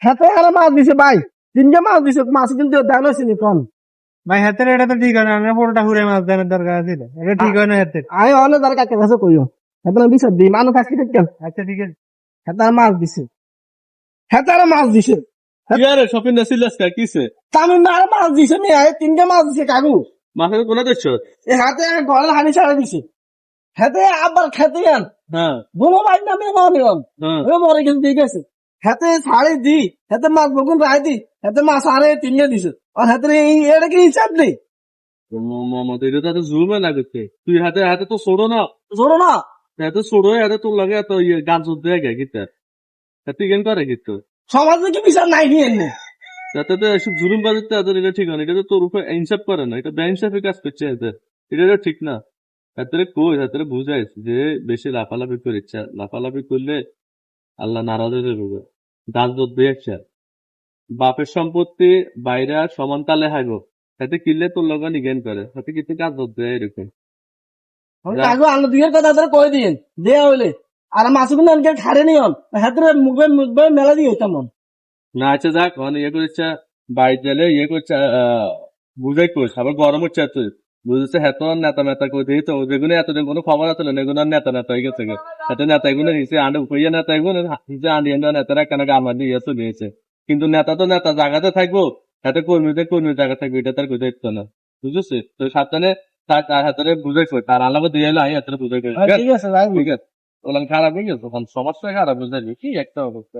হাতে আর মাছ দিছে ভাই, তিনটে মাছ দিছে, মাছ কিন্তু দাম হয়েছে কম। ভাই হাতের এটা তো ঠিক হয় না, আমরা পুরোটা ঘুরে মাছ দেওয়ার দরকার আছে, এটা ঠিক হয় না হাতের। আমি অনেক তার কাছে কাছে কইও, হাতে দিছে দিই মানুষ থাকি কেন, আচ্ছা ঠিক আছে। হাতে আর মাছ দিছে, হাতে আর মাছ দিছে, ইয়ারে শপিং না সিলাস কা কিছে তামিম আর মাছ দিছে মেয়ে, তিনটে মাছ দিছে কাকু। মাথায় কোনা দেখছ? এ হাতে ঘরের হানি ছাড়া দিছে, হাতে আবার খেতে আন হ্যাঁ বলো ভাই না মেয়ে মনে হ্যাঁ মরে গেছে ঠিক আছে। হাতে ছাড়ে দি, হাতে মাছ বকুন রায় দি, হাতে মাছ আরে তিনটে দিছে, আর হাতে এটা কি হিসাব নেই, মামা তো এটা তো জুলমে লাগছে। তুই হাতে হাতে তো ছোড়ো না, জোরো না। হাতে ছোড়ো, হাতে তোর লাগে এত ইয়ে গান চলতে গে কিতা হাতে গেন করে কিন্তু সমাজে কি বিচার নাই নিয়ে এনে, তাতে তো এসব জুলুম বাজিতে তাদের এটা ঠিক না, এটা তো তোর উপর ইনসাফ করে না, এটা বেইনসাফের কাজ করছে এদের, এটা তো ঠিক না। হাতেরে কই হাতেরে বুঝাইছে যে বেশি লাফালাফি করিচ্ছে, লাফালাফি করলে আল্লাহ নারাজ হয়ে যাবে। দাঁত দিয়ে একটা বাপের সম্পত্তি বাইরে সমান তালে হাইব, হাতে কিনলে তোর লগা নিগেন করে, হাতে কিন্তু কাজ দেয় এরকম। কাকু আলো দুইয়ের কথা তারা কয়ে দিন দেয়া হইলে, আর মাছ কিন্তু অনেকে খারে নি হন, হাতে মুখে মুখবে মেলা দিয়ে তেমন। না আচ্ছা যাক মানে ইয়ে করছে বাইরে গেলে ইয়ে করছে বুঝাই করছে, আবার গরম হচ্ছে এত বুঝেছে, হেত নেতা মেতা করে দিই তো যেগুলো এতদিন কোনো খবর আছে না, এগুলো নেতা নেতা হয়ে গেছে, হাতে নেতা এগুলো হিসেবে আন্ডে উপইয়া নেতা এগুলো হিসেবে আন্ডিয়া নেতারা কেন আমার দিয়ে চলে গেছে, কিন্তু নেতা তো নেতা জায়গাতে থাকবো, হাতে কর্মীদের কর্মীর জায়গা থাকবে, এটা তার দায়িত্ব না, বুঝেছে? তো সাবধানে তার হাতে বুঝাই কর, তার আলাদা দিয়ে এলো আমি হাতে বুঝাই করি, ঠিক আছে যাই। ঠিক আছে? ওলাম খারাপ হয়ে গেছে তখন সমস্যা খারাপ বুঝাইলি কি একটা অবস্থা।